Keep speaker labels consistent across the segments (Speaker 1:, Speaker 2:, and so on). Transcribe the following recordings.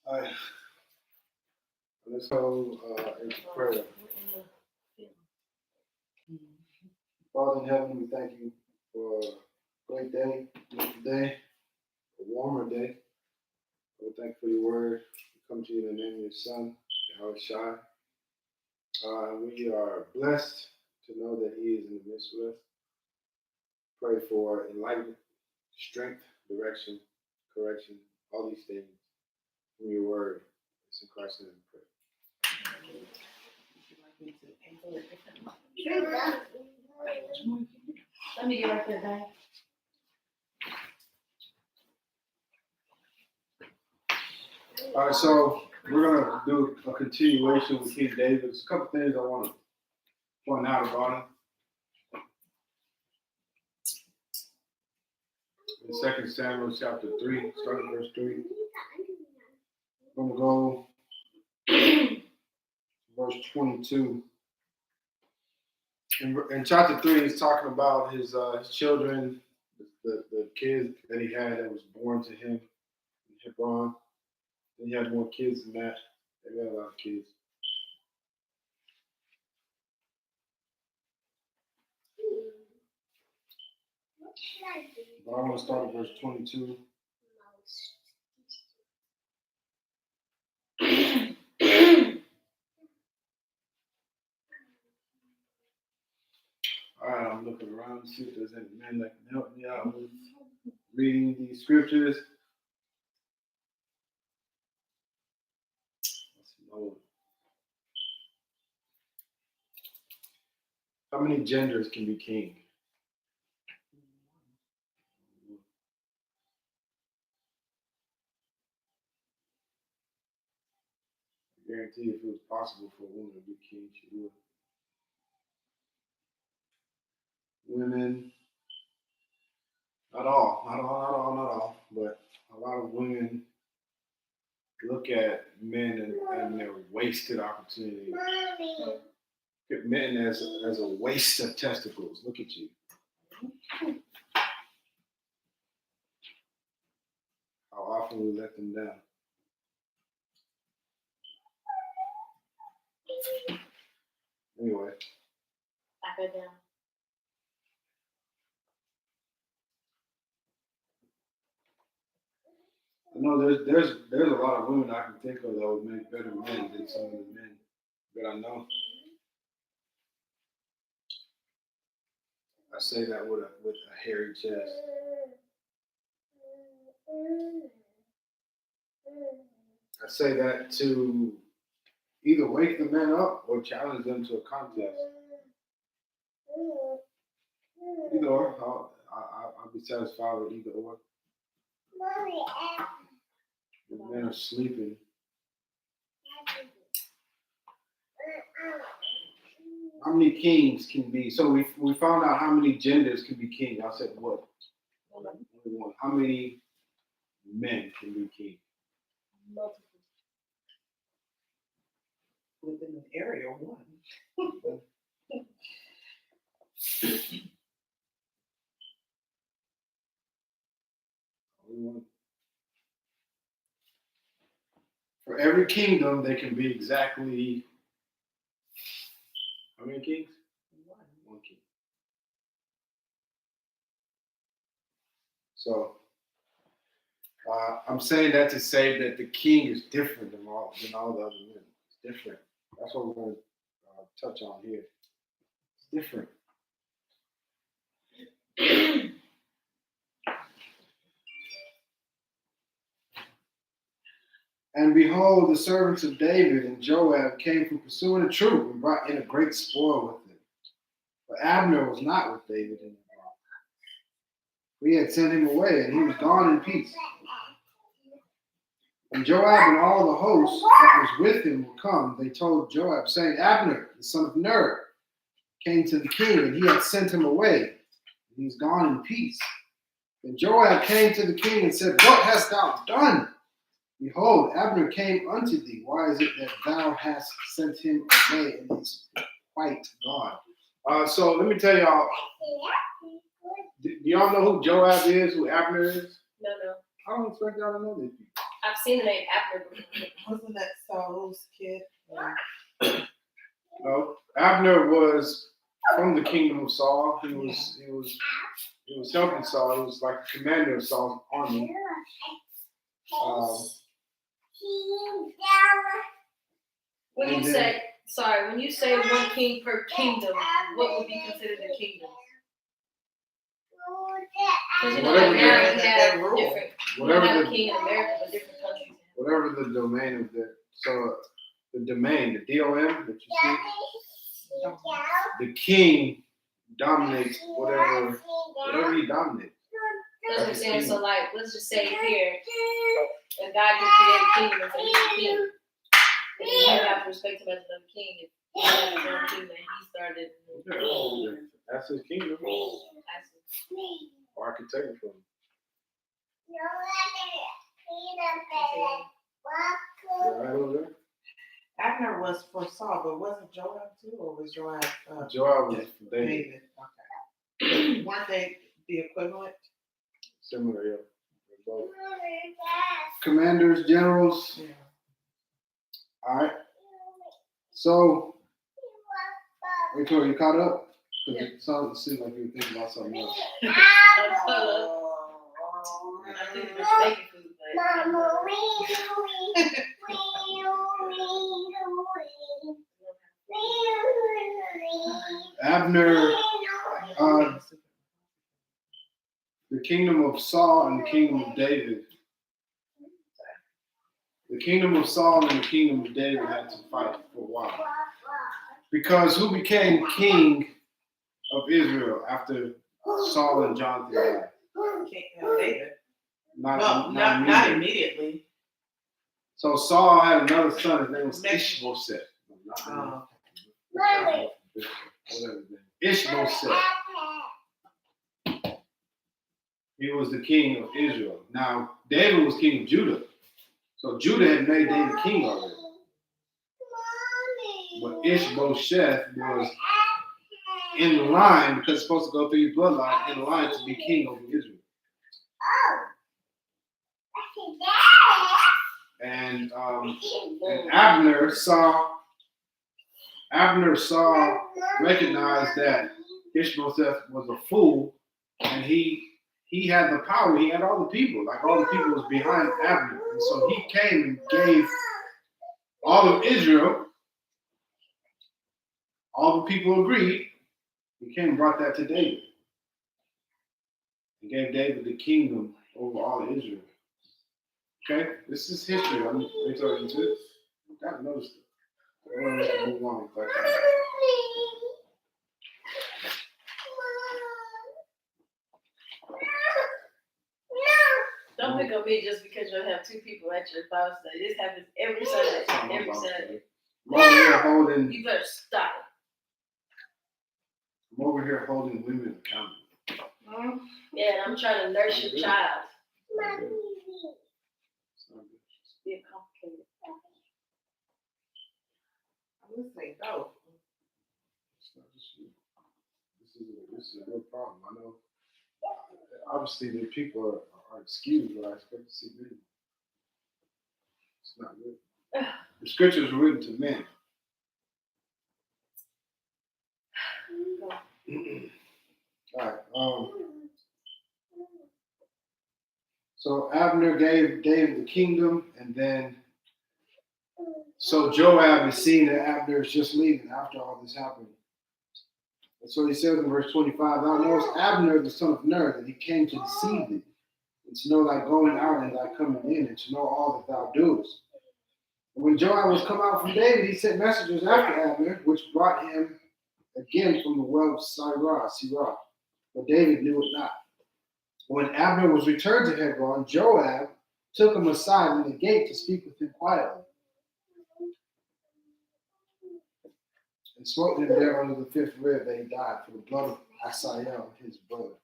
Speaker 1: All right, let's go into prayer. Father in heaven, we thank you for a great day, another day, a warmer day. We thank you for your word. We come to you in the name of your Son, Yahweh Shai. We are blessed to know that he is in the midst of us. Pray for enlightenment, strength, direction, correction, all these things from your word. It's in Christ's name we pray.
Speaker 2: Let me get right there, Dad.
Speaker 1: All right, so we're going to do a continuation with King David. There's a couple things I want to point out about him. In 2 Samuel chapter 3, starting verse 3. I'm going to go to verse 22. In chapter 3, he's talking about his children, the kid that he had that was born to him in Hebron. Then he had more kids than that. They had a lot of kids. But I want to start at verse 22. All right, I'm looking around to see if there's any men that can help me out with reading these scriptures. How many genders can be king? I guarantee if it was possible for a woman to be king, she would. Women, not all, but a lot of women look at men and their wasted opportunity. Look at men as a waste of testicles. Look at you. How often we let them down. Anyway.
Speaker 2: Back her down.
Speaker 1: I know there's a lot of women I can think of that would make better men than some of the men that I know. I say that with a hairy chest. I say that to either wake the men up or challenge them to a contest. Either or, I'll be satisfied with either or. The men are sleeping. How many kings can be? So we found out how many genders can be king. I said what? Only one. How many men can be king?
Speaker 2: Multiple.
Speaker 3: Within an area, one.
Speaker 1: Only one. For every kingdom, there can be exactly how many kings? One king. So I'm saying that to say that the king is different than all the other men. It's different. That's what we're going to touch on here. It's different. And behold, the servants of David and Joab came from pursuing a troop and brought in a great spoil with them. But Abner was not with David in Hebron. We had sent him away, and he was gone in peace. When Joab and all the host that was with him were come, they told Joab, saying, Abner, the son of Ner, came to the king, and he had sent him away, and he is gone in peace. And Joab came to the king and said, What hast thou done? Behold, Abner came unto thee. Why is it that thou hast sent him away and is quite gone? So let me tell y'all, do y'all know who Joab is, who Abner is?
Speaker 2: No.
Speaker 1: I don't expect y'all to know this.
Speaker 2: I've seen the name Abner before.
Speaker 3: Wasn't that Saul's kid?
Speaker 1: No, Abner was from the kingdom of Saul. He was helping Saul. He was like the commander of Saul's army.
Speaker 2: When you say one king per kingdom, what would be considered a kingdom? Because
Speaker 1: Whatever
Speaker 2: like now
Speaker 3: the-
Speaker 2: we
Speaker 3: that
Speaker 2: have
Speaker 3: rule.
Speaker 2: different. We
Speaker 1: Whatever
Speaker 2: don't have a
Speaker 1: the
Speaker 2: king in America, but different countries.
Speaker 1: whatever the domain of the domain, the DOM that you see, the king dominates whatever he dominates.
Speaker 2: That's what I'm saying. So like, let's just say here, and God just created a kingdom and said he's a king. And you have to respect him as another king. If he has his own kingdom that he started.
Speaker 1: Yeah, that's his kingdom.
Speaker 2: That's
Speaker 1: Or I could take it from him. Yeah, right over there.
Speaker 3: Abner was for Saul, but wasn't Joab too, or was Joab
Speaker 1: Joab was from David.
Speaker 3: David? Okay. Weren't they the equivalent?
Speaker 1: Similar, yeah. They're both commanders, generals.
Speaker 3: Yeah.
Speaker 1: All right. So, Victoria, you caught up? Because it seemed like you were thinking about something else.
Speaker 2: I think it's making food,
Speaker 1: Abner, the kingdom of Saul and the kingdom of David. The kingdom of Saul and the kingdom of David had to fight for a while. Because who became king of Israel after Saul and Jonathan died?
Speaker 3: David.
Speaker 1: Not
Speaker 3: Not
Speaker 1: immediately.
Speaker 3: immediately.
Speaker 1: So Saul had another son. His name was Ishbosheth.
Speaker 3: Oh.
Speaker 1: Whatever his name. Ishbosheth. He was the king of Israel. Now David was king of Judah. So Judah had made David king already. But Ishbosheth was in line, because it's supposed to go through his bloodline, in line to be king over Israel. And Abner recognized that Ishbosheth was a fool, and he had the power. He had all the people. Like all the people was behind Abner, and so he came and gave all of Israel. All the people agreed. He came and brought that to David. He gave David the kingdom over all of Israel. Okay, this is history. I'm talking to this. You gotta know this. I don't want to move on. But,
Speaker 2: Don't pick on me just because you have two people at your Bible study. This happens every Sunday. Every Sunday.
Speaker 1: I'm over here holding.
Speaker 2: You better stop.
Speaker 1: I'm over here holding women accountable.
Speaker 2: Yeah, and I'm trying to nurse your child.
Speaker 1: It's not good.
Speaker 2: It's being complicated.
Speaker 3: I would say no.
Speaker 1: It's not just you. This is a real problem. I know. Obviously, the people are excused, but I expect to see men. It's not good. The scriptures were written to men. All right. So Abner gave David the kingdom, and then so Joab is seeing that Abner is just leaving after all this happened. And so he says in verse 25, "Thou knowest Abner the son of Ner, that he came to deceive thee, and to know thy going out and thy coming in, and to know all that thou doest." And when Joab was come out from David, he sent messengers after Abner, which brought him again from the well of Sirah. But David knew it not. When Abner was returned to Hebron, Joab took him aside in the gate to speak with him quietly, and smote him there under the fifth rib that he died for the blood of Asael, his brother.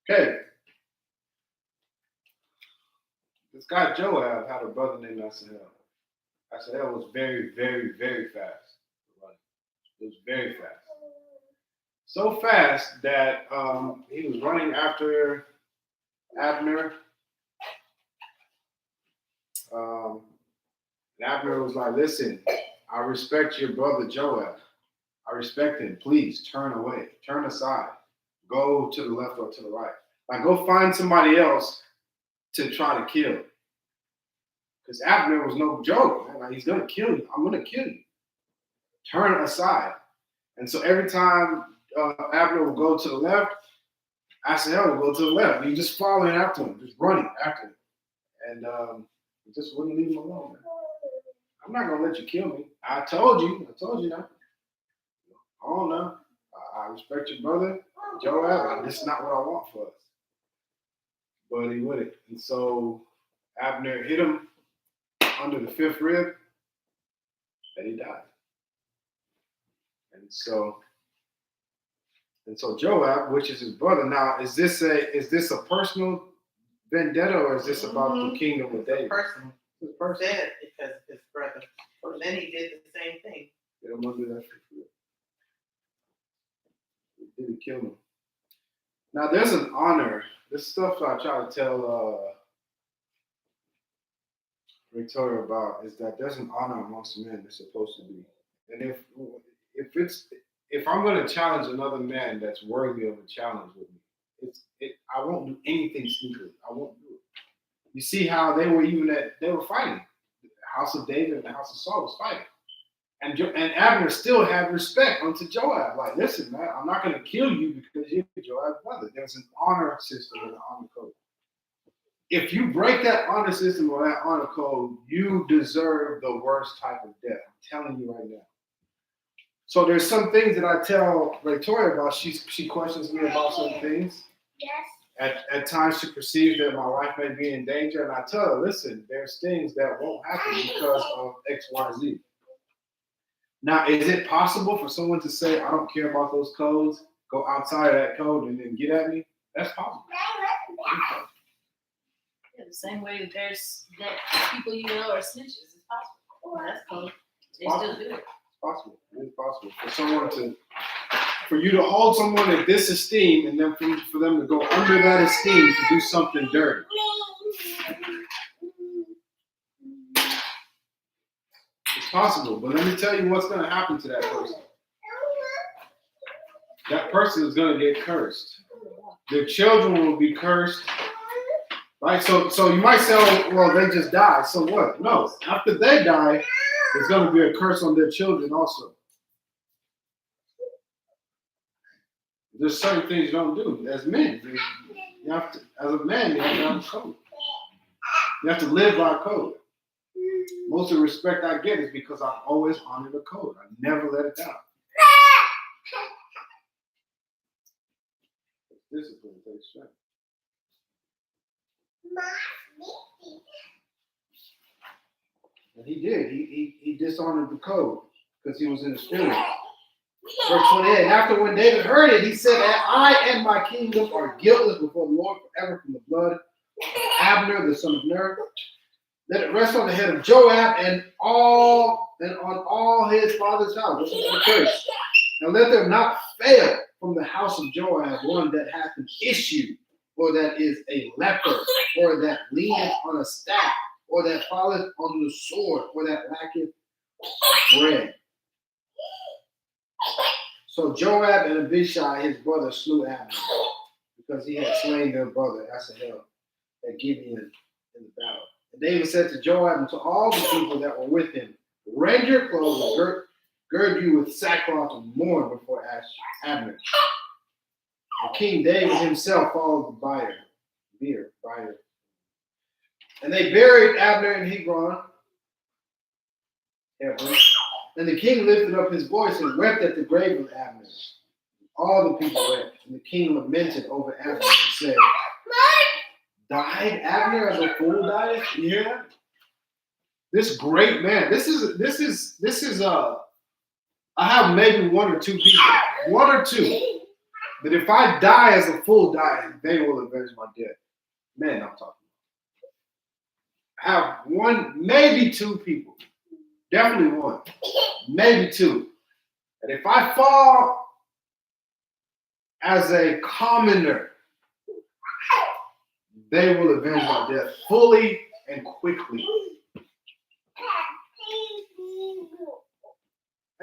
Speaker 1: Okay. This guy Joab had a brother named Asael. Asael was very, very, very fast. It was very fast. So fast that he was running after Abner, And Abner was like, listen, I respect your brother Joab. I respect him. Please turn away, turn aside, go to the left or to the right. Like, go find somebody else to try to kill. Because Abner was no joke, man. Like, he's gonna kill you. I'm gonna kill you. Turn aside. And so every time Abner would go to the left, Asahel would go to the left. He just following after him, just running after him. And he just wouldn't leave him alone, man. I'm not gonna let you kill me. I told you that. Oh no. I respect your brother, Joab, and this is not what I want for us. But he wouldn't. And so Abner hit him under the fifth rib, and he died. And so Joab, which is his brother, now is this a personal vendetta, or is this about the kingdom of David?
Speaker 3: Personal.
Speaker 1: It's personal.
Speaker 3: Dead because his brother. And then he did the same thing.
Speaker 1: Hit him under that fifth rib. Did he kill him? Now there's an honor. This stuff I try to tell Victoria about is that there's an honor amongst men that's supposed to be. And if I'm going to challenge another man that's worthy of a challenge with me, I won't do anything sneakily. I won't do it. You see how they were fighting. The house of David and the house of Saul was fighting. And Abner still had respect unto Joab. Like, listen, man, I'm not going to kill you because you're Joab's brother. There's an honor system and an honor code. If you break that honor system or that honor code, you deserve the worst type of death. I'm telling you right now. So there's some things that I tell Victoria about. She questions me about some things. Yes. At times she perceives that my life may be in danger, and I tell her, listen, there's things that won't happen because of X, Y, Z. Now, is it possible for someone to say, I don't care about those codes, go outside of that code and then get at me? That's possible.
Speaker 2: Yeah, the same way that there's that people you know are snitches. It's possible. That's cool. They still do it.
Speaker 1: It's possible. It is possible. For you to hold someone at this esteem and then for them to go under that esteem to do something dirty. It's possible, but let me tell you what's going to happen to that person. That person is going to get cursed. Their children will be cursed. Right? So you might say, well, they just died. So what? No. After they die, there's going to be a curse on their children also. There's certain things you don't do as men. You have to, as a man, you have to have a code. You have to live by a code. Most of the respect I get is because I always honor the code. I never let it down. Discipline takes strength. And he did. He dishonored the code because he was in the spirit. Verse 28. And after when David heard it, he said, I and my kingdom are guiltless before the Lord forever from the blood of Abner, the son of Ner. Let it rest on the head of Joab and on all his father's house. This is the curse. Now let there not fail from the house of Joab one that hath an issue, or that is a leper, or that leaneth on a staff, or that falleth on the sword, or that lacketh bread. So Joab and Abishai, his brother, slew Abner, because he had slain their brother Asahel at Gibeon in the battle. And David said to Joab and to all the people that were with him, rend your clothes and gird you with sackcloth and mourn before Abner. And King David himself followed the bier. And they buried Abner in Hebron. And the king lifted up his voice and wept at the grave of Abner. All the people wept. And the king lamented over Abner and said, died Abner as a fool died? You hear that? This great man. This is I have maybe one or two people. One or two. That if I die as a fool die, they will avenge my death. Man, I'm talking about. I have one, maybe two people. Definitely one. Maybe two. And if I fall as a commoner, they will avenge my death fully and quickly.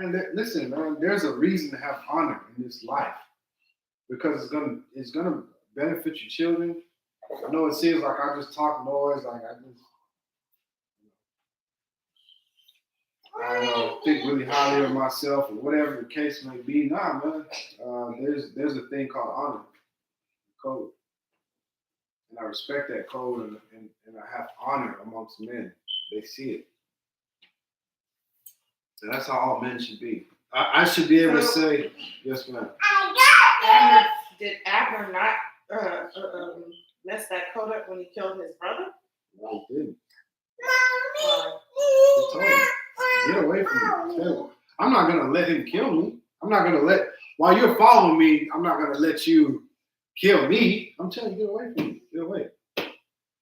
Speaker 1: And listen, man, there's a reason to have honor in this life because it's gonna benefit your children. I know it seems like I just talk noise, like I think really highly of myself or whatever the case may be. Nah, man, there's a thing called honor, code, and I respect that code, and I have honor amongst men. They see it, and that's how all men should be. I should be able to say, yes, ma'am.
Speaker 3: Did Abner not mess that code up when he killed his brother?
Speaker 1: No, he didn't.
Speaker 3: Or
Speaker 1: He told him, get away from me. Tell him, I'm not gonna let him kill me. I'm not gonna let while you're following me. I'm not gonna let you kill me. I'm telling you, get away from me. Get away.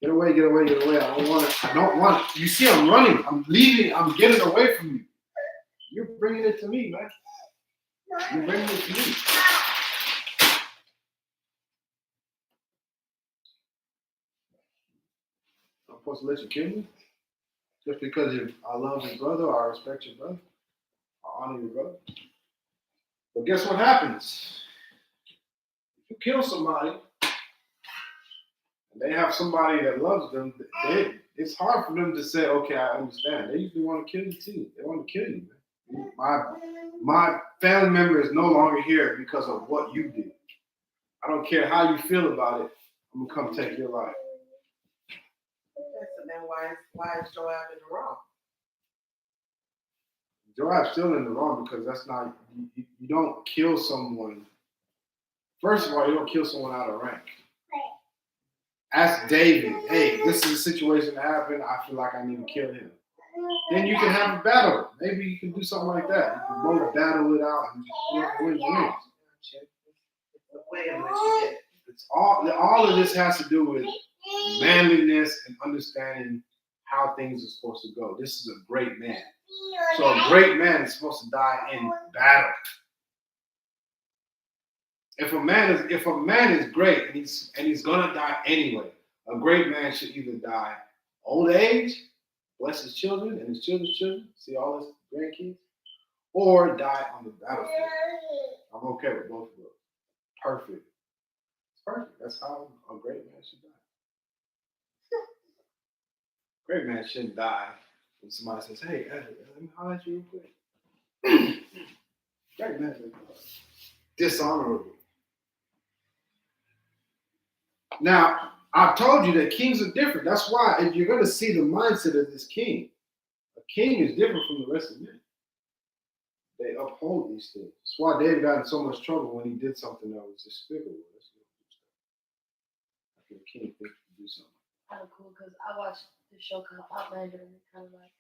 Speaker 1: Get away. Get away. Get away. I don't want it. I don't want it. You see, I'm running. I'm leaving. I'm getting away from you. You're bringing it to me, man. You're bringing it to me. I'm supposed to let you kill me just because I love your brother or I respect your brother. I honor your brother. But guess what happens? If you kill somebody and they have somebody that loves them, it's hard for them to say, okay, I understand. They usually want to kill you too. They want to kill you, man. My family member is no longer here because of what you did. I don't care how you feel about it. I'm gonna come take your life.
Speaker 3: so then why is Joab in the wrong?
Speaker 1: Joab's still in the wrong because that's not you don't kill someone. First of all, you don't kill someone out of rank. Ask David, hey, this is a situation that happened. I feel like I need to kill him. Then you can have a battle. Maybe you can do something like that. You can both battle it out and whoever wins wins.
Speaker 3: The way in which he did it.
Speaker 1: It's all of this has to do with manliness and understanding how things are supposed to go. This is a great man. So a great man is supposed to die in battle. If a man is great and he's gonna die anyway, a great man should either die old age, bless his children and his children's children, see all his grandkids, or die on the battlefield. I'm okay with both of those. Perfect. It's perfect. That's how a great man should die. Great man shouldn't die when somebody says, hey, let me holler at you real quick. Great man is dishonorable. Now, I've told you that kings are different. That's why if you're going to see the mindset of this king, a king is different from the rest of men. They uphold these things. That's why David got in so much trouble when he did something that was despicable. After the king thinks to do something.
Speaker 2: Kind of cool because I watched the show called Outlander and it kind of like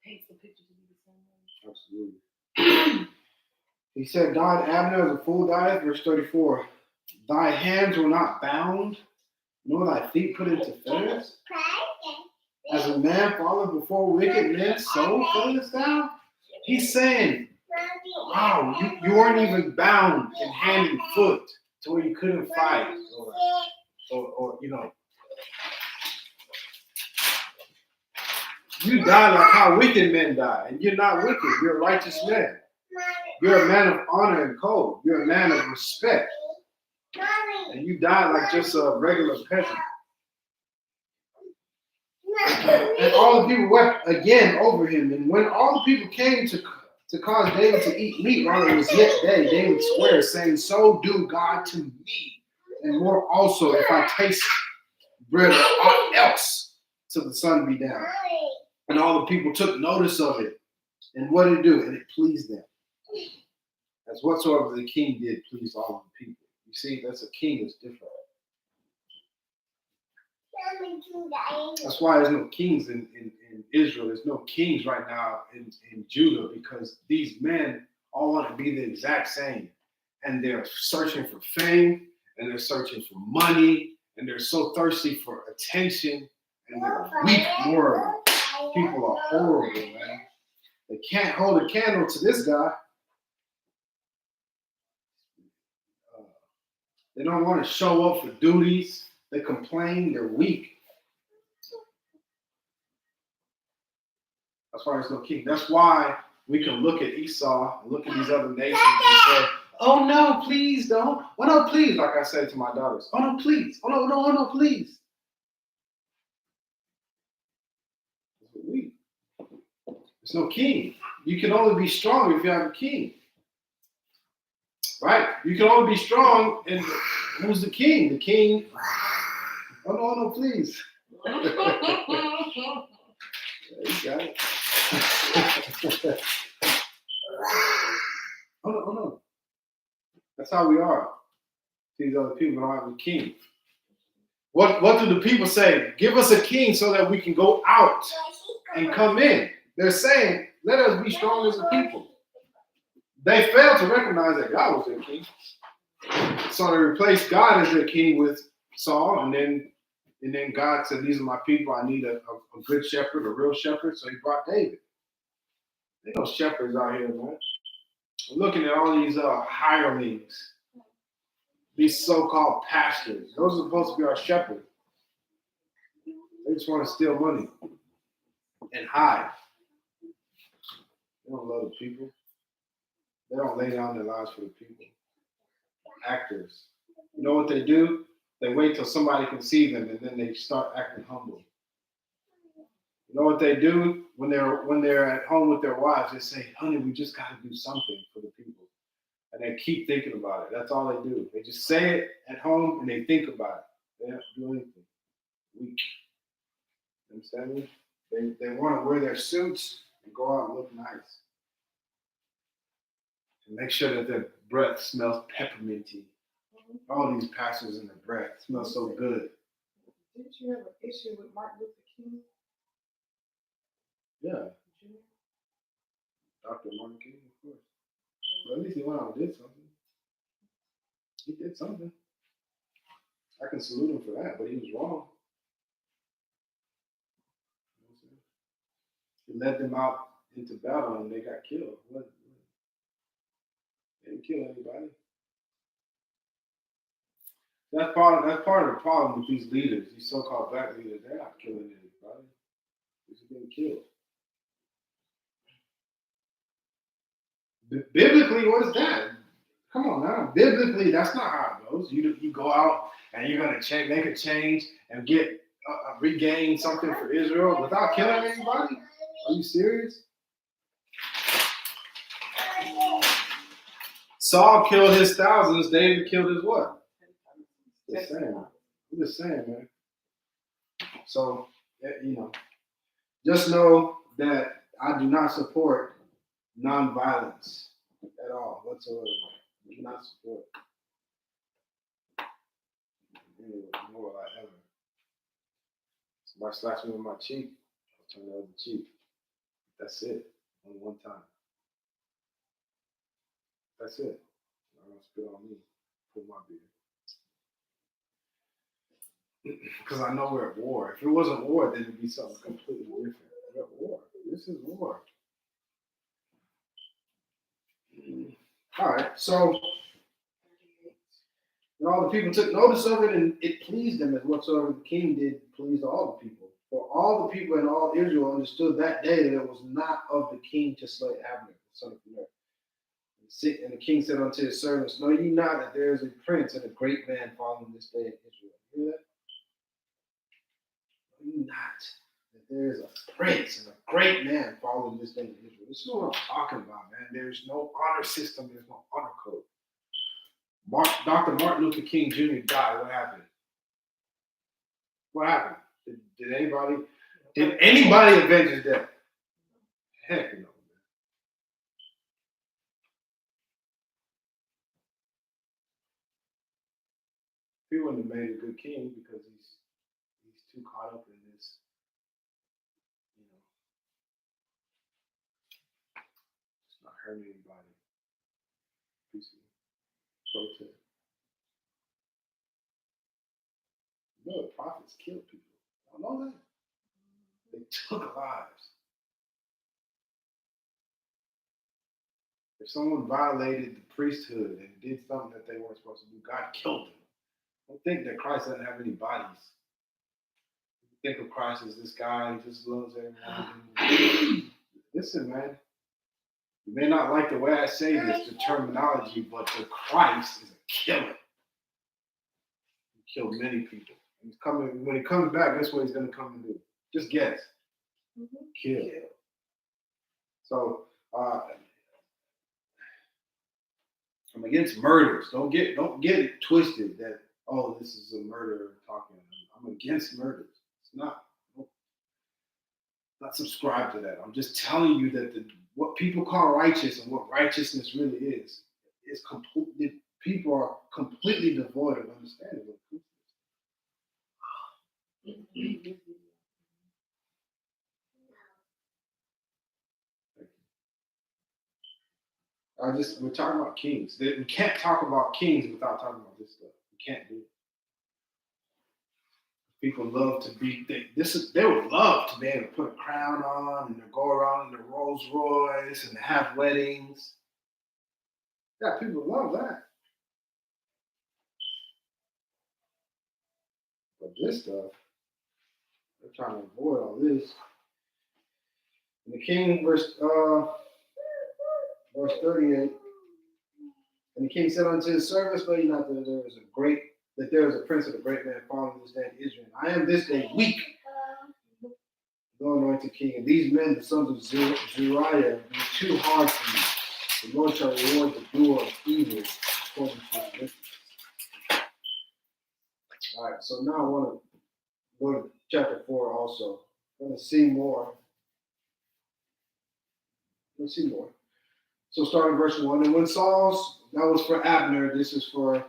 Speaker 2: paints the picture to be the same way.
Speaker 1: Absolutely. He said, God, Abner as a fool died, verse 34. Thy hands were not bound, nor thy feet put into fetters. As a man falleth before wicked men, so fallest thou. He's saying, wow, you weren't even bound in hand and foot to where you couldn't fight or you know. You die like how wicked men die, and you're not wicked. You're a righteous man. You're a man of honor and code. You're a man of respect. And you die like just a regular peasant. And all the people wept again over him. And when all the people came to cause David to eat meat while it was yet day, David swears, saying, so do God to me, and more also if I taste bread or aught else till the sun be down. And all the people took notice of it. And what did it do? And it pleased them. As whatsoever the king did pleased all of the people. You see, that's a king that's different. That's why there's no kings in Israel. There's no kings right now in Judah because these men all want to be the exact same. And they're searching for fame and they're searching for money and they're so thirsty for attention and they're weak morally. People are horrible, man. They can't hold a candle to this guy. They don't want to show up for duties. They complain. They're weak. That's why there's no king. That's why we can look at Esau and look at these other nations and say, oh no, please don't. Oh no, please, like I say to my daughters. Oh no, please. Oh no, no, oh no, please. There's no king. You can only be strong if you have a king. Right? You can only be strong, and who's the king? The king. Oh no, no, please. There you go. Oh no, oh no. That's how we are. These other people don't have a king. What do the people say? Give us a king so that we can go out and come in. They're saying, let us be strong as a people. They failed to recognize that God was their king. So they replaced God as their king with Saul, and then God said, these are my people. I need a good shepherd, a real shepherd. So he brought David. There are no shepherds out here, man. I'm looking at all these hirelings, these so-called pastors. Those are supposed to be our shepherds. They just want to steal money and hide. They don't love the people. They don't lay down their lives for the people. Actors. You know what they do? They wait till somebody can see them and then they start acting humble. You know what they do when they're at home with their wives? They say, honey, we just got to do something for the people. And they keep thinking about it. That's all they do. They just say it at home and they think about it. They don't do anything. Weak. You understand me? They want to wear their suits and go out and look nice. And make sure that their breath smells pepperminty. All these pastors in their breath smell so good.
Speaker 3: Didn't you have an issue with Martin Luther King?
Speaker 1: Yeah. Dr. Martin King, of course. But at least he went out and did something. He did something. I can salute him for that, but he was wrong. He led them out into battle and they got killed. What? They didn't kill anybody. That's part of the problem with these leaders, these so-called black leaders. They're not killing anybody. They're just getting killed. Biblically, what is that? Come on now. Biblically, that's not how it goes. You go out and you're going to make a change and get regain something for Israel without killing anybody? Are you serious? Saul killed his thousands. David killed his what? Just saying. I'm just saying, man. So, just know that I do not support nonviolence at all whatsoever. I do not support. Anyway, nor will I ever. Somebody slaps me on my cheek, I'll turn the other cheek. That's it. Only one time. That's it. I'm gonna spit on me. Pull my beard. Because I know we're at war. If it wasn't war, then it'd be something completely different. We're at war. This is war. All right, so all the people took notice of it, and it pleased them as whatsoever the king did pleased all the people. For all the people in all Israel understood that day that it was not of the king to slay Abner, the son of Ner. And the king said unto his servants, know ye not that there is a prince and a great man following this day in Israel? You hear that? Know ye not that there is a prince and a great man following this day in Israel? This is what I'm talking about, man. There's no honor system. There's no honor code. Dr. Martin Luther King Jr. died. What happened? What happened? Did anybody avenge his death? Heck no. He wouldn't have made a good king because he's too caught up in this, it's not hurting anybody. Peaceful protest. You know, the prophets killed people. I don't know that. They took lives. If someone violated the priesthood and did something that they weren't supposed to do, God killed them. Don't think that Christ doesn't have any bodies. Think of Christ as this guy who just loves everyone. Listen, man. You may not like the way I say this, the terminology, but the Christ is a killer. He killed many people. He's coming, when he comes back, guess what he's going to come and do? Just guess. Kill. So, I'm against murders. Don't get it twisted that, oh, this is a murderer talking. I'm against murders. It's not. Not subscribe to that. I'm just telling you that what people call righteous and what righteousness really is completely, people are completely devoid of understanding what truth is. We're talking about kings. We can't talk about kings without talking about this stuff. We can't do it. People love to be, they would love to be able to put a crown on and to go around in the Rolls Royce and to have weddings. Yeah, people love that. But this stuff, they're trying to avoid all this. And the king, verse 38, and the king said unto his servants, know ye not that there is a prince of a great man following this day in Israel. I am this day weak, the anointed king. And these men, the sons of Zeruiah, be too hard for me. The Lord shall reward the doer of evil according to his wickedness. All right, so now I want to go to chapter 4 also. I'm going to see more. Let's see more. So starting verse 1. And when Saul's, that was for Abner, this is for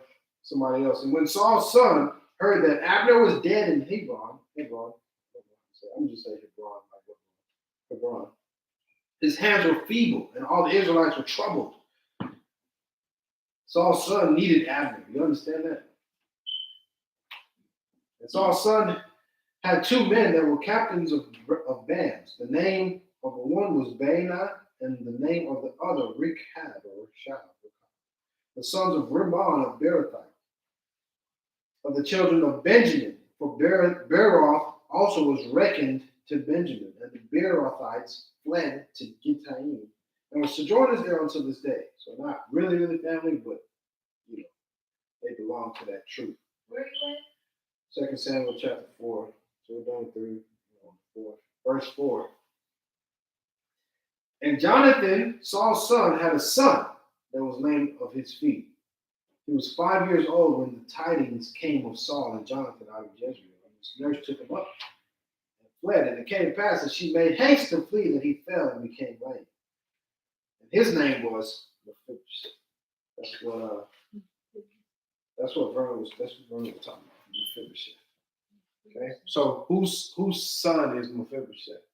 Speaker 1: somebody else. And when Saul's son heard that Abner was dead in Hebron, I'm just saying Hebron. His hands were feeble, and all the Israelites were troubled. Saul's son needed Abner. You understand that? And Saul's son had 2 men that were captains of bands. The name of the one was Baanah, and the name of the other Rechab, or Rechab. The sons of Rimmon of Beerothite. Of the children of Benjamin, for Beeroth also was reckoned to Benjamin, and the Beerothites fled to Gittaim, and were sojourners there until this day. So not really family, but they belong to that troop.
Speaker 2: Where you
Speaker 1: 2 Samuel chapter 4. So we're going through 4. Verse 4. And Jonathan, Saul's son, had a son that was lame of his feet. He was 5 years old when the tidings came of Saul and Jonathan out of Jezreel. And his nurse took him up and fled. And it came to pass that she made haste to flee, that he fell and became lame. And his name was Mephibosheth. That's what Vernon was talking about. Mephibosheth. Okay, so whose son is Mephibosheth?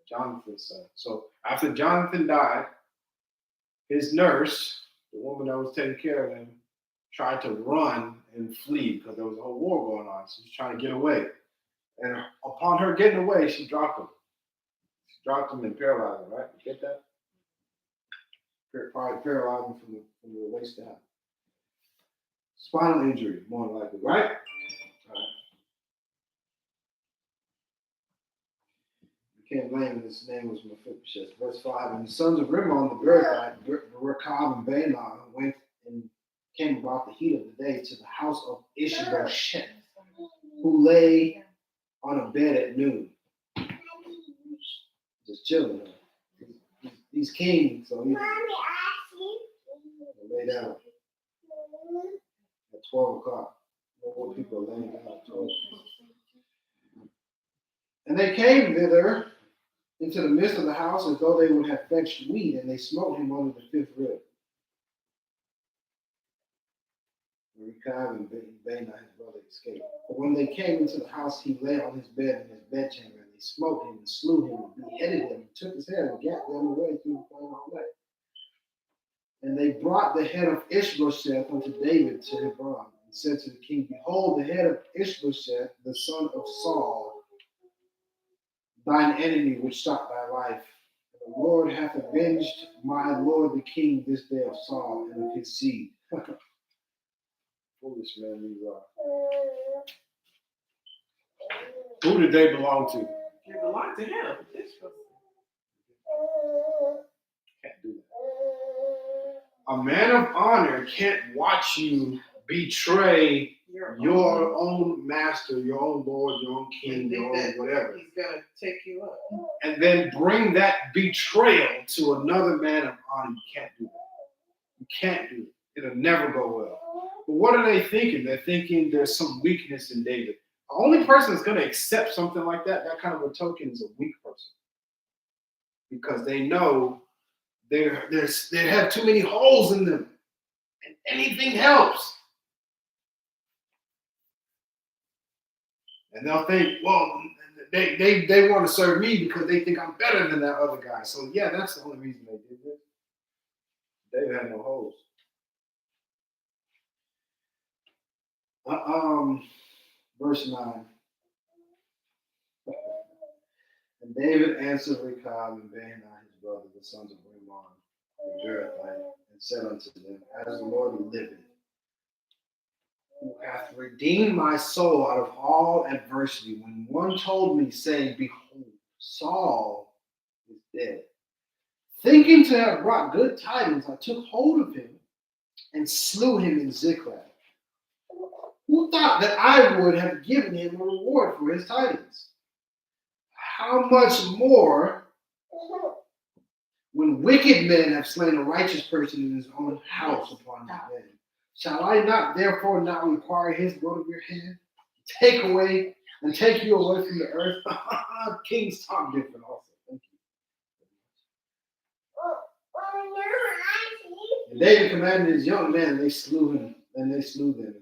Speaker 1: Jonathan's son. So after Jonathan died, his nurse, the woman that was taking care of him, tried to run and flee because there was a whole war going on. So she's trying to get away. And upon her getting away, she dropped him. She dropped him and paralyzed him, right? You get that? Probably paralyzed him from the waist down. Spinal injury, more than likely, right? All right. Became lame, and his name was Mephibosheth. Verse 5. And the sons of Rimmon, the Beerothite, Rechab and Baanah, went and came about the heat of the day to the house of Ishbosheth, who lay on a bed at noon. Just chilling. He's king, so he lay down at 12 o'clock. No more people are laying down at 12. And they came thither into the midst of the house as though they would have fetched wheat, and they smote him under the 5th rib. Rechab and Baanah, his brother, escaped. But when they came into the house, he lay on his bed in his bedchamber, and they smote him and slew him and beheaded him, and took his head and gat them away through the plain all night. And they brought the head of Ishbosheth unto David to Hebron, and said to the king, Behold, the head of Ishbosheth, the son of Saul, thine enemy which sought thy life. And the Lord hath avenged my lord the king this day of Saul and of his seed. Foolish man these are. Who did they belong to?
Speaker 3: They belong to him.
Speaker 1: Can't do that. A man of honor can't watch you betray your own master, your own Lord, your own king, your own whatever.
Speaker 3: He's gonna take you up.
Speaker 1: And then bring that betrayal to another man of honor. You can't do that. You can't do it. It'll never go well. But what are they thinking? They're thinking there's some weakness in David. The only person that's going to accept something like that kind of a token, is a weak person. Because they know they have too many holes in them. And anything helps. And they'll think, well, they want to serve me because they think I'm better than that other guy. So yeah, that's the only reason they did this. David had no holes. Verse 9. And David answered Rechab and Baanah his brother, the sons of Rimmon, the Jerathite, and said unto them, as the Lord liveth, who hath redeemed my soul out of all adversity, when one told me, saying, behold, Saul is dead. Thinking to have brought good tidings, I took hold of him and slew him in Ziklag. Who thought that I would have given him a reward for his tidings? How much more when wicked men have slain a righteous person in his own house upon his bed? Shall I not therefore now require his blood of your hand? Take you away from the earth? Kings talk different also. Thank you. And David commanded his young men, and they slew them and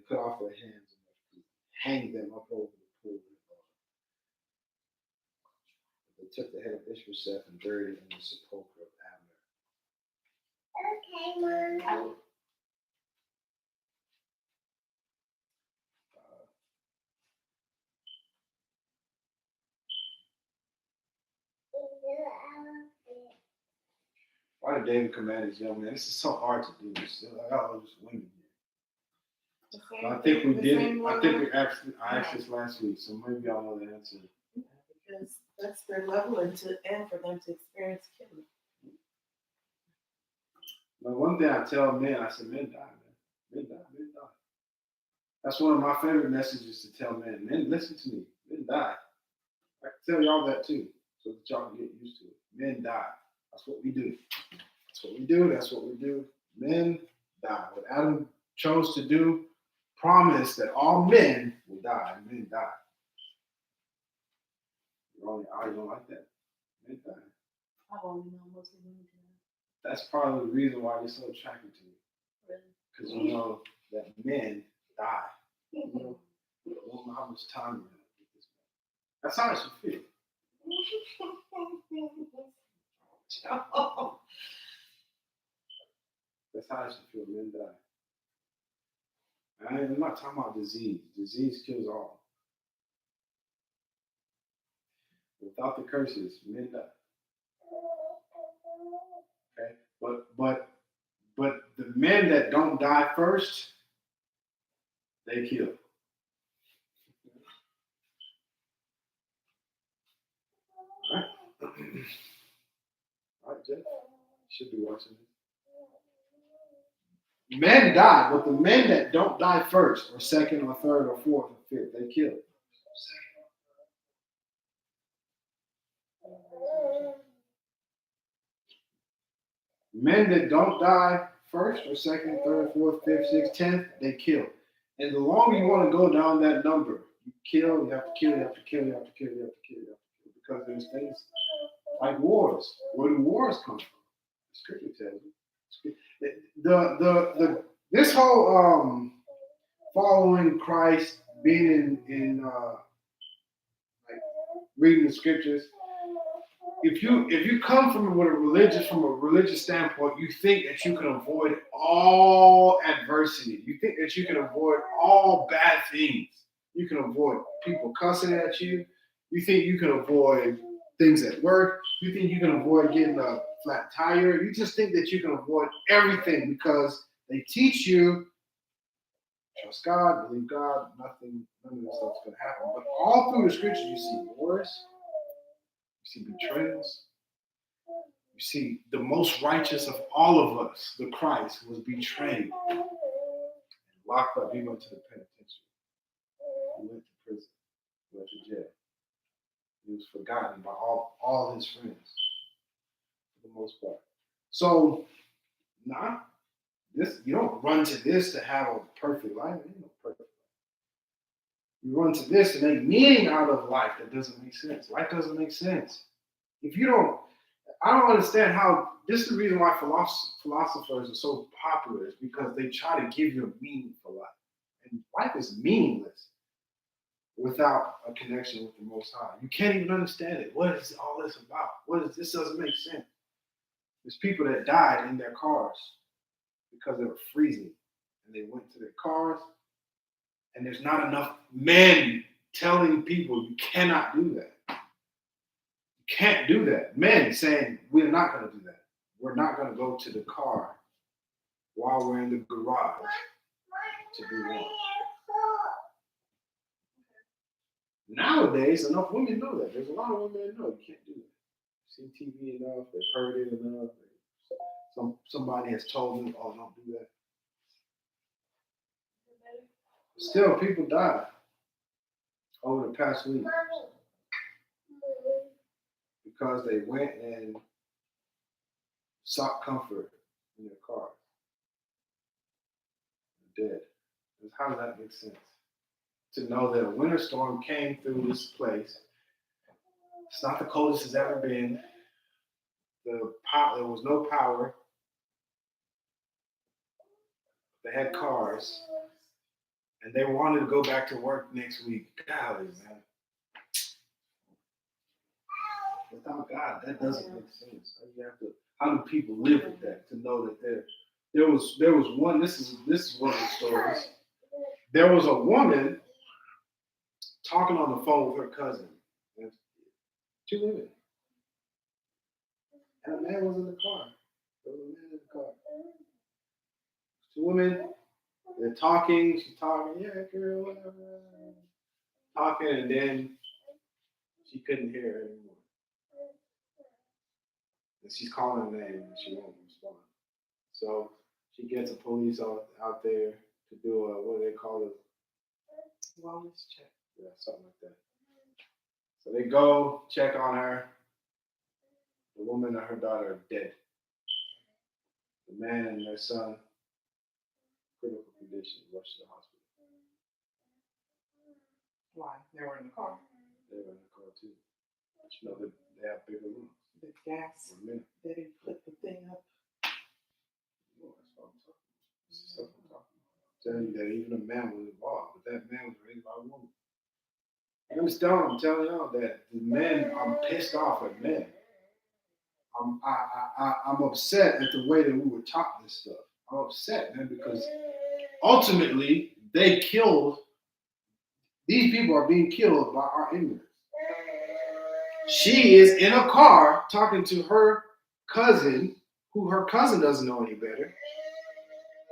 Speaker 1: cut off their hands and hanged them up over the pool. They took the head of Ishbosheth and buried it in the sepulchre of Abner. Okay, Mom. Why did David command his young man? This is so hard to do. I'll just wing it. I think we did it. I think I asked this last week, so maybe I'll know the answer.
Speaker 3: Because that's their level, and for them to experience killing.
Speaker 1: Now, one thing I tell men, I said, men die, man. Men die. That's one of my favorite messages to tell men. Men, listen to me. Men die. I can tell y'all that too, so that y'all can get used to it. Men die. That's what we do. That's what we do. Men die. What Adam chose to do, promised that all men will die. Men die. I don't like that. Men die.
Speaker 2: I've only known mostly women die.
Speaker 1: That's probably the reason why you're so attracted to me. Because you know that men die. You don't know how much time you have with this man. That's how it should feel. That's how it should feel. Men die. I'm not talking about disease. Disease kills all. Without the curses, men die. Okay, but the men that don't die first, they kill. All right. All right, Jeff. Should be watching this. Men die, but the men that don't die first, or second, or third, or fourth, or fifth, they kill. Men that don't die first, or second, third, fourth, fifth, sixth, 10th, they kill. And the longer you want to go down that number, you kill, you have to kill, you have to kill, you have to kill, you have to kill, you have to kill. Because there's things like wars. Where do wars come from? The scripture tells you. This whole following Christ, being in like reading the scriptures, if you come from a religious standpoint, you think that you can avoid all adversity. You think that you can avoid all bad things. You can avoid people cussing at you. You think you can avoid things at work. You think you can avoid getting a flat tire. You just think that you can avoid everything because they teach you trust God, believe God, none of this stuff's going to happen. But all through the scripture, you see wars, you see betrayals, You see, the most righteous of all of us, the Christ, was betrayed and locked up. He went to the penitentiary. He went to prison. He went to jail. He was forgotten by all his friends, for the most part. So, not this. You don't run to this to have a perfect life. Ain't no perfect life. You run to this to make meaning out of life that doesn't make sense. Life doesn't make sense. If you don't, I don't understand how. This is the reason why philosophers are so popular. Is because they try to give you a meaning for life, and life is meaningless without a connection with the Most High. You can't even understand it. What is all this about? This doesn't make sense. There's people that died in their cars because they were freezing, and they went to their cars, and there's not enough men telling people you cannot do that. You can't do that. Men saying, we're not going to do that. We're not going to go to the car while we're in the garage to do wrong. Nowadays, enough women know that. There's a lot of women that know you can't do that. Seen TV enough, they've heard it enough. Somebody has told them, oh, don't do that. Still, people die over the past week because they went and sought comfort in their car. They're dead. How does that make sense? To know that a winter storm came through this place. It's not the coldest it's ever been. There was no power. They had cars. And they wanted to go back to work next week. Golly, man. Without God, that doesn't make sense. How do people live with that? To know that there was one, this is one of the stories. There was a woman talking on the phone with her cousin. And 2 women. And a man was in the car. There was a man in the car. 2 women, they're talking, she's talking, yeah, girl, whatever. Talking, and then she couldn't hear her anymore. And she's calling her name, and she won't respond. So she gets a police out there to do what do they call it?
Speaker 3: Wellness check.
Speaker 1: Yeah, something like that. So they go check on her. The woman and her daughter are dead. The man and their son, critical condition, rushed to the hospital.
Speaker 3: Why? They were in the car.
Speaker 1: They were in the car too. But you know, they have bigger lungs.
Speaker 3: The gas. They didn't flip the thing up.
Speaker 1: No, that's what I'm talking about. This is stuff I'm talking about. I'm telling you that even a man was involved, but that man was raised by a woman. I'm telling y'all that the men, I'm pissed off at men. I'm upset at the way that we were taught this stuff. I'm upset, man, because ultimately these people are being killed by our ignorance. She is in a car talking to her cousin, who her cousin doesn't know any better.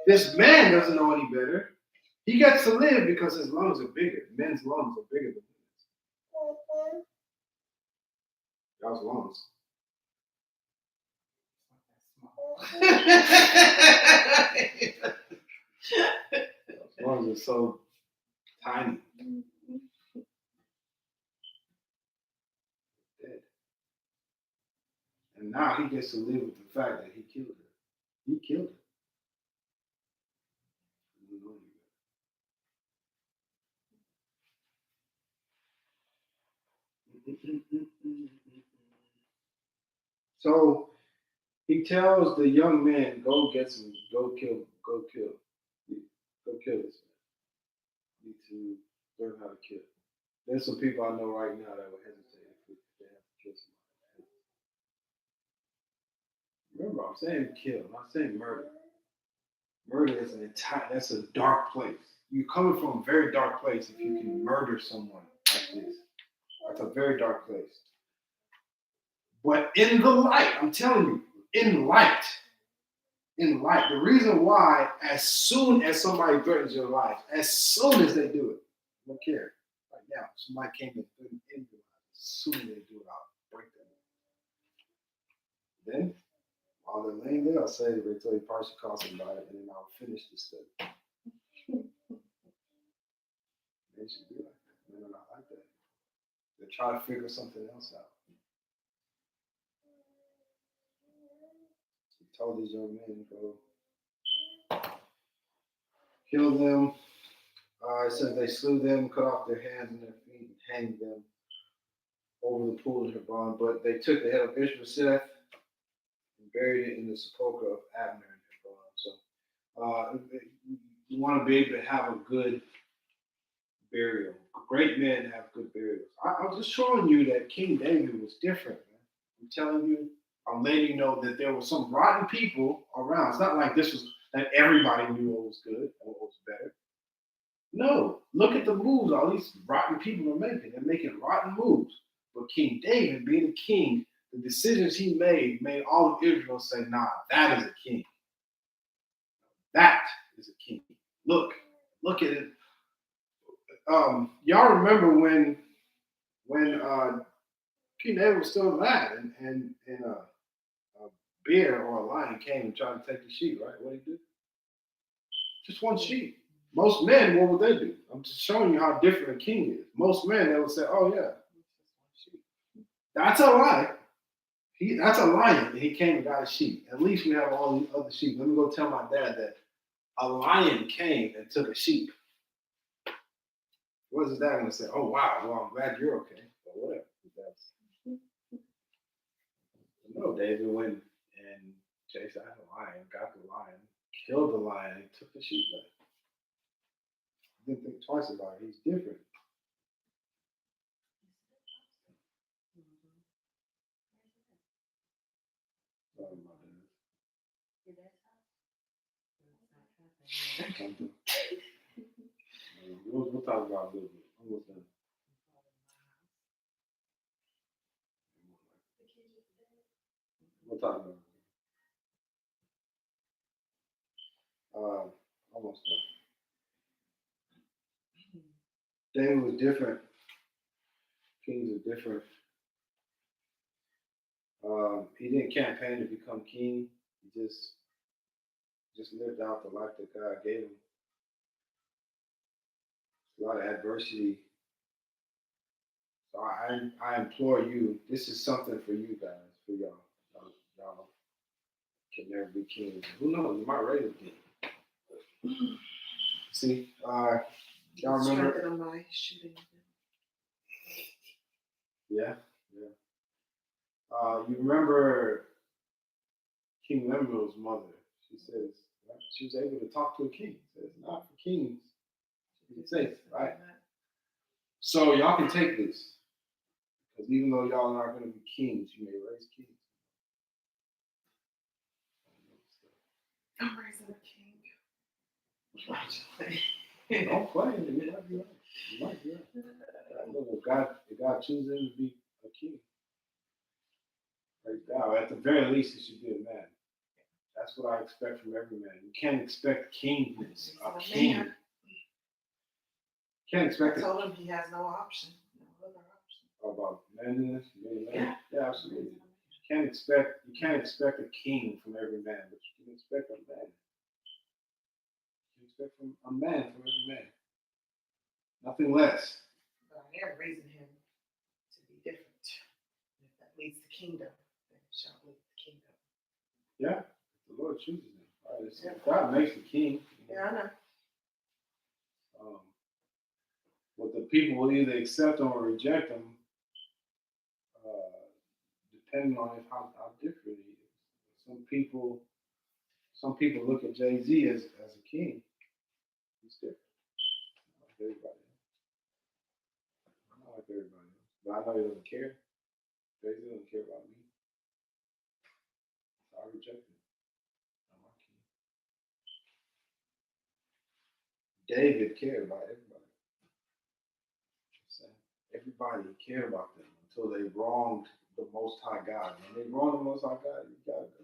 Speaker 1: This man doesn't know any better. He gets to live because his lungs are bigger. Men's lungs are bigger than women's. Y'all's lungs. Those lungs are so tiny. Dead. And now he gets to live with the fact that he killed her. He killed her. So he tells the young man, go kill this man. You need to learn how to kill. There's some people I know right now that would hesitate if they have to kill somebody. Remember, I'm saying kill, I'm not saying murder. Murder is that's a dark place. You're coming from a very dark place if you can murder someone like this. That's a very dark place. But in the light, I'm telling you, in light, the reason why, as soon as somebody threatens your life, as soon as they do it, I don't care. Right now, somebody came and threatened your life, as soon as they do it, I'll break them. Then, while they're laying there, I'll say, wait till you probably should call somebody, and then I'll finish the study. They should be like that. Men are not like that. They try to figure something else out. He told these young men, go kill them. It says they slew them, cut off their hands and their feet, and hanged them over the pool in Hebron. But they took the head of Ishbosheth and buried it in the sepulchre of Abner in Hebron. So you want to be able to have a good burial. Great men have good burials. I'm just showing you that King David was different, man. I'm telling you, I'm letting you know that there were some rotten people around. It's not like this was that everybody knew what was good or what was better. No, look at the moves all these rotten people are making. They're making rotten moves. But King David, being a king, the decisions he made all of Israel say, nah, that is a king. That is a king. Look at it. Y'all remember when King David was still alive and a bear or a lion came and tried to take the sheep, right? What did he do? Just one sheep. Most men, what would they do? I'm just showing you how different a king is. Most men, they would say, oh yeah, that's a lie. That's a lion, and he came and got a sheep. At least we have all these other sheep. Let me go tell my dad that a lion came and took a sheep. What is his dad going to say? Oh, wow, well, I'm glad you're okay. But whatever. No, David went and chased after the lion, got the lion, killed the lion, and took the sheep back. Didn't think twice about it. He's different. We'll talk about it a little bit. Almost done. We'll talk about it. Almost done. David was different. Kings are different. He didn't campaign to become king. He just lived out the life that God gave him. A lot of adversity. So I implore you, this is something for you guys, for y'all. Y'all can never be kings. Who knows? You might raise a king. See, y'all remember?
Speaker 3: My shooting.
Speaker 1: Yeah. You remember King Lemuel's mother? She says she was able to talk to a king. She says, not for kings. She says, right? So y'all can take this. Because even though y'all aren't going to be kings, you may raise kings.
Speaker 3: I'm raising a king.
Speaker 1: Don't play. You might be right. You might be right. Look, if God chooses him to be a king, praise God. At the very least, he should be a man. That's what I expect from every man. You can't expect kingness. A king.
Speaker 3: Man.
Speaker 1: Can't expect
Speaker 3: I told him he has no option. No other option.
Speaker 1: About manliness, being a man.
Speaker 3: Yeah.
Speaker 1: Yeah, absolutely. You can't expect a king from every man, but you can expect a man. You can expect from a man from every man. Nothing less.
Speaker 3: But I am raising him to be different. If that leads to kingdom, then it shall lead to kingdom.
Speaker 1: Yeah, the Lord chooses him. Right? God makes the king.
Speaker 3: Yeah, I know.
Speaker 1: But the people will either accept him or reject him, depending on how different he is. Some people look at Jay-Z as a king. He's different. Not like everybody else. Not like everybody else. But I know he doesn't care. Jay-Z doesn't care about me. So I reject him. I'm my king. David cared about everybody. Everybody cared about them until they wronged the Most High God. When they wrong the Most High God, you gotta go.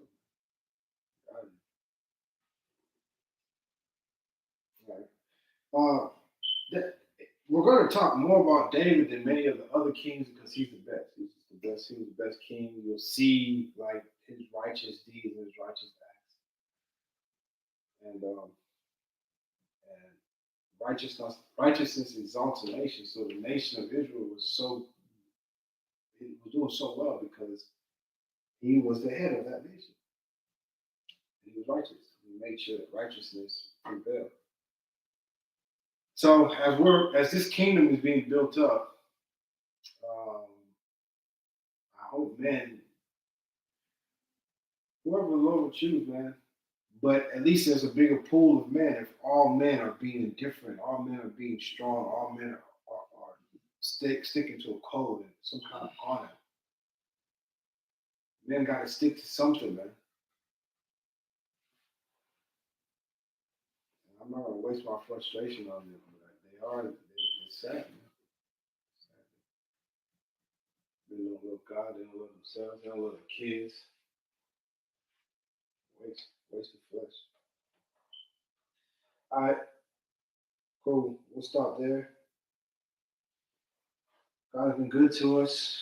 Speaker 1: Right. We're going to talk more about David than many of the other kings because he's the best. He's just the the best. He was the best king. You'll see like his righteous deeds and his righteous acts, and righteousness exalts a nation. So the nation of Israel was doing so well because he was the head of that nation. And he was righteous. He made sure that righteousness prevailed. So as this kingdom is being built up, I hope, man, whoever the Lord will choose, man. But at least there's a bigger pool of men. If all men are being different, all men are being strong, all men are sticking to a code and some kind of honor. Men got to stick to something, man. I'm not going to waste my frustration on them. It's sad, man. They don't love God, they don't love themselves, they don't love their kids. Waste of flesh. All right, cool. We'll stop there. God has been good to us.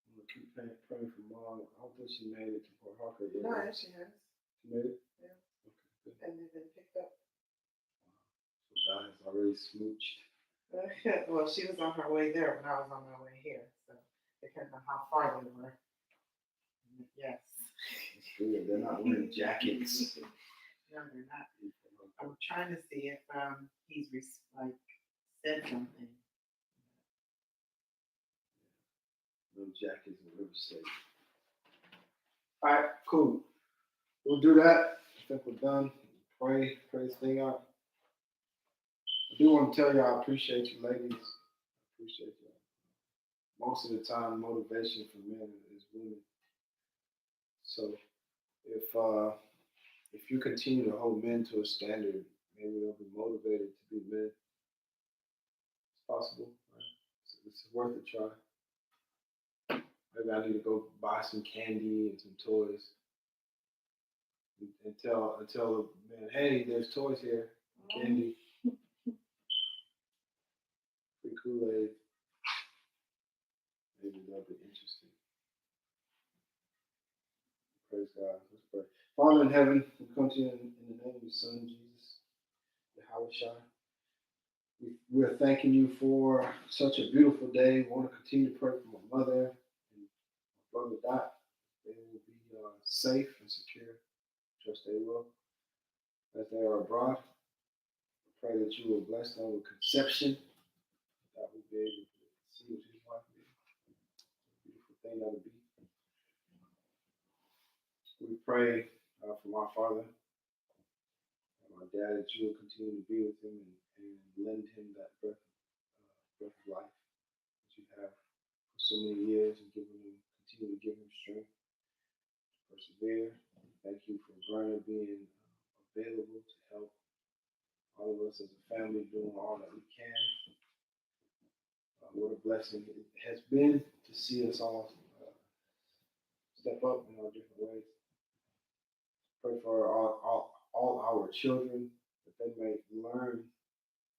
Speaker 1: I'm going to keep praying for Mom. I hope that she made it to Port Harcourt.
Speaker 3: No, she has.
Speaker 1: She made it?
Speaker 3: Yeah.
Speaker 1: Okay, good.
Speaker 3: And they've been picked up.
Speaker 1: So God has already smooched.
Speaker 3: Well, she was on her way there when I was on my way here. So depending on how far they were. Yes.
Speaker 1: It's good. They're not wearing jackets.
Speaker 3: No, they're not. I'm trying to see if he's said something.
Speaker 1: No jackets in River State. All right, cool. We'll do that. I think we're done. Pray this thing out. I do want to tell you I appreciate you, ladies. I appreciate you. Most of the time, motivation for men is women. So if you continue to hold men to a standard, maybe they'll be motivated to be men. It's possible, right? It's worth a try. Maybe I need to go buy some candy and some toys and tell the man, hey, there's toys here, candy, free Kool-Aid. Maybe that'll be interesting. Praise God. Let's pray. Father in heaven, we come to you in the name of your Son, Jesus, Yahushua. We are thanking you for such a beautiful day. We want to continue to pray for my mother and my brother Dot. They will be safe and secure. Trust they will. As they are abroad, I pray that you will bless them with conception. That we'll be able to see what his wife is. Beautiful thing that would be. We pray for my father and my dad that you will continue to be with him and lend him that breath of life that you have for so many years and continue to give him strength to persevere. Thank you for Vernon being available to help all of us as a family doing all that we can. What a blessing it has been to see us all step up in our different ways. Pray for all our children that they may learn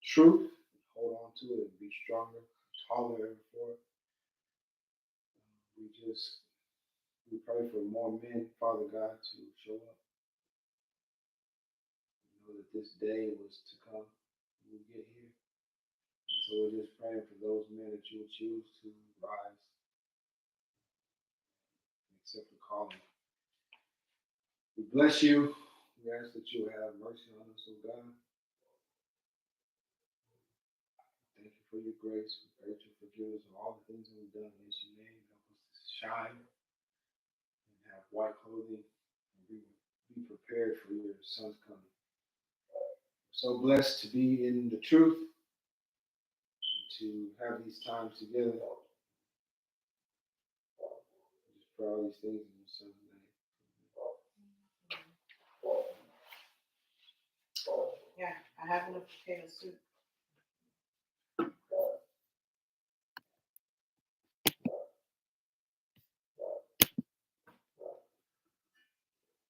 Speaker 1: truth, hold on to it, and be stronger, taller for it. We pray for more men, Father God, to show up. We know that this day was to come when we get here. And so we're just praying for those men that you will choose to rise and accept the calling. We bless you. We ask that you will have mercy on us, oh God. Thank you for your grace. We pray that you forgive us of all the things that we've done in your name. Help us to shine and have white clothing and be prepared for your son's coming. We're so blessed to be in the truth and to have these times together. We just pray all these things in your son's name.
Speaker 3: Yeah, I have enough potato soup.